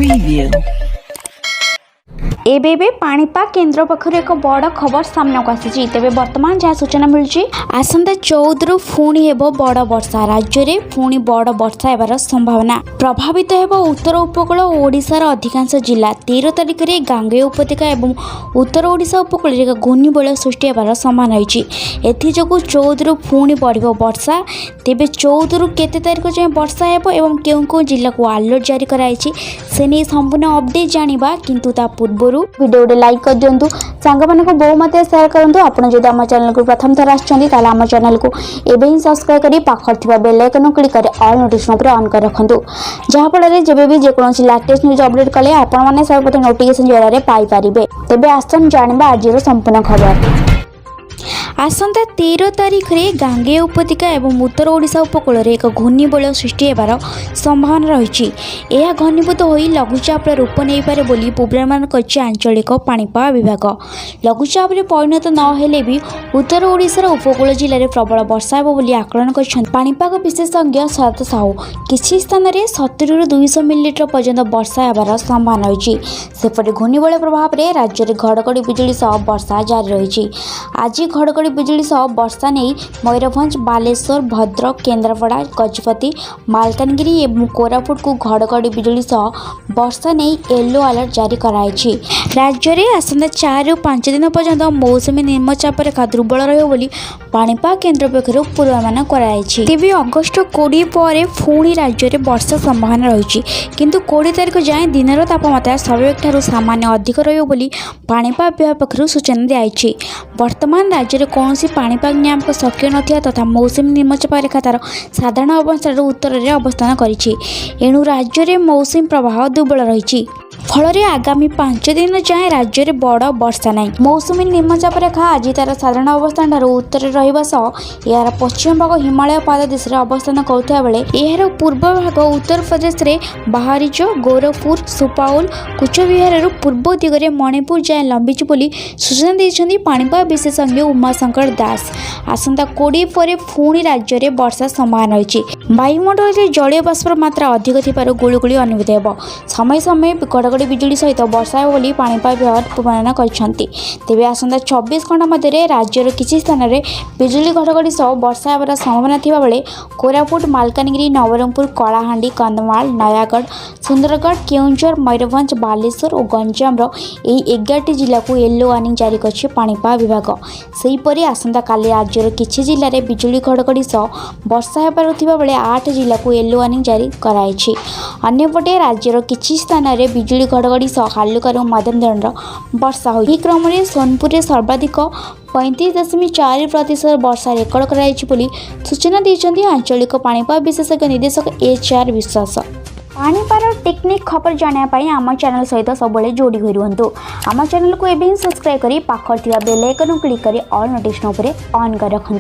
Preview. एबे पाणीपाग केन्द्र पक्षर एक बड़ खबर सामना को आसी तेज बर्तमान जहाँ सूचना मिलूँ आसंता 14 रु पुणी हेब बड़ वर्षा राज्य में पुणी बड़ वर्षा होबार संभावना प्रभावित होब उत्तर उपकूल और ओडिशार अधिकांश जिला 13 तारिख में गांगेय उपत्यका और उत्तर ओडिशा उपकूल एक घूर्णिबलय सृष्टि होबार संभावना होती 14 रु पुणी बढ़ वर्षा तेज 14 रु केते तारिख जाए वर्षा होब और क्यों जिला को अलर्ट जारी कराई से नहीं संपूर्ण अपडेट जानिबा किंतु ता पूर्व वीडियो लाइक कर दिंतु सांग को बहु मत शेयर करूँ आपड़ जब आम चैनल को प्रथम थर आम चैनल को एवं ही सब्सक्राइब कर पाखर बेल आइकन क्लिक कर ऑल नोटिफिकेशन पर ऑन कर रखुँ जहाँफल जब भी जेकोसी लेटेस्ट न्यूज अपडेट कले आपने सर्वप्रथम नोटिफिकेशन जरिए पाइपर तेज आसन जाना आज संपूर्ण खबर आसंता 13 तारिख में गांगेय उपत्यका और उत्तर ओडिशा उपकूल एक घूर्णिबलय सृष्टि होबार संभावना रही यह घनीभूत हो लघुचाप रूप नहीं पारे बोली पूर्वानुमान कर आंचलिक पाणीपाग विभाग लघुचाप परिणत नहेले भी उत्तर ओडिशार उपकूल जिले में प्रबल वर्षा होब बोली आकलन कर पाणीपाग विशेषज्ञ शरत साहू किसी स्थान में 70 रु 200 मिलीलीटर पर्यंत वर्षा होबार संभावना रही सेपटे घूर्णिबलय प्रभाव में राज्य में घड़घड़ी बिजुली सह वर्षा जारी रही आज घड़घड़ी बिजुली सह वर्षा नहीं मयूरभंज बालेश्वर भद्रक केन्द्रापड़ा गजपति मालकानगिरी और कोरापुट को घड़घड़ी बिजुली सह वर्षा नहीं येलो अलर्ट जारी कराई राज्य में आसंता 4 रु 5 दिन पर्यंत मौसुमी निम्नचाप रेखा दुर्बल रही पाणीपाग केन्द्र पक्षर पूर्वानुमान कराई तेज अगस्ट 20 पर पुणी राज्य में वर्षा संभावना रही किंतु 20 तारिख जाए दिन तापमात्रा स्वाभाविक सामान्य अधिक रही पाणीपाग विभाग पक्षर सूचना दी वर्तमान राज्य में कौन पाणीपाग नियामक सक्रिय नथिया तथा मौसुमी निम्नचाप रेखा तार साधारण अवस्था उत्तर में अवस्थान करेणु राज्य में मौसुमी प्रवाह दुर्बल रही फल आगामी 5 दिन जाए राज्य में बड़ वर्षा नहीं मौसुमी निम्नचाप रेखा आज तार साधारण अवस्थान उत्तर रहा सह यार पश्चिम भाग हिमालय पाददेश अवस्थान करुवा बेले यार पूर्व भाग उत्तर प्रदेश में बाहरिच गोरखपुर सुपाउल कुचबिहार पूर्व दिगरे मणिपुर जाए लंबीची बोली सूचना देते पाणीपाग विशेषज्ञ उमाशंकर दास आसंता 20 पर पुणी राज्य में वर्षा संभावना रही वायुमंडल में जलीय बाष्पर मात्रा अधिक थी गुळुगुळी अनुभूत हो समय समय घड़घड़ी बिजुली सहित वर्षा हो बोली पाणीपाग विभाग पूर्वानुमान करछंती तेबे आसंता 24 घंटा मध्य राज्यर किसी स्थान में बिजुली घड़घड़ी सह वर्षा होबार संभावना थिबा बेले कोरापुट मालकानगिरी नवरंगपुर कलाहांडी कंधमाल नयागढ़ सुंदरगढ़ केउंझर मयूरभंज बालेश्वर और गंजाम यही 11 जिला को येलो वार्निंग जारी कर पाणीपाग विभाग सेहीपरि आसंता काली राज्यर किछि जिले में बिजुली घड़घड़ी सह वर्षा होबार थिबा बेले 8 जिला को येलो वार्निंग जारी कराई अन्यपटे राज्यर किछि स्थान में बिजुली घड़घड़ी सह हालुका और मध्यम धरणर वर्षा हो क्रम में सोनपुर में सर्वाधिक 35.4% वर्षा रेकर्ड कराई सूचना देते आंचलिक पाणीपाग विशेषज्ञ निर्देशक HR विश्वास पाणीपाग टेक्निक खबर जानापी आम चैनल सहित सब जोड़ी हुई रुहतु आम चैनल को एवं सब्सक्राइब कर पाखर बेल आइकन क्लिक कर ऑल नोटिफिकेशन ऑन कर रखुँ।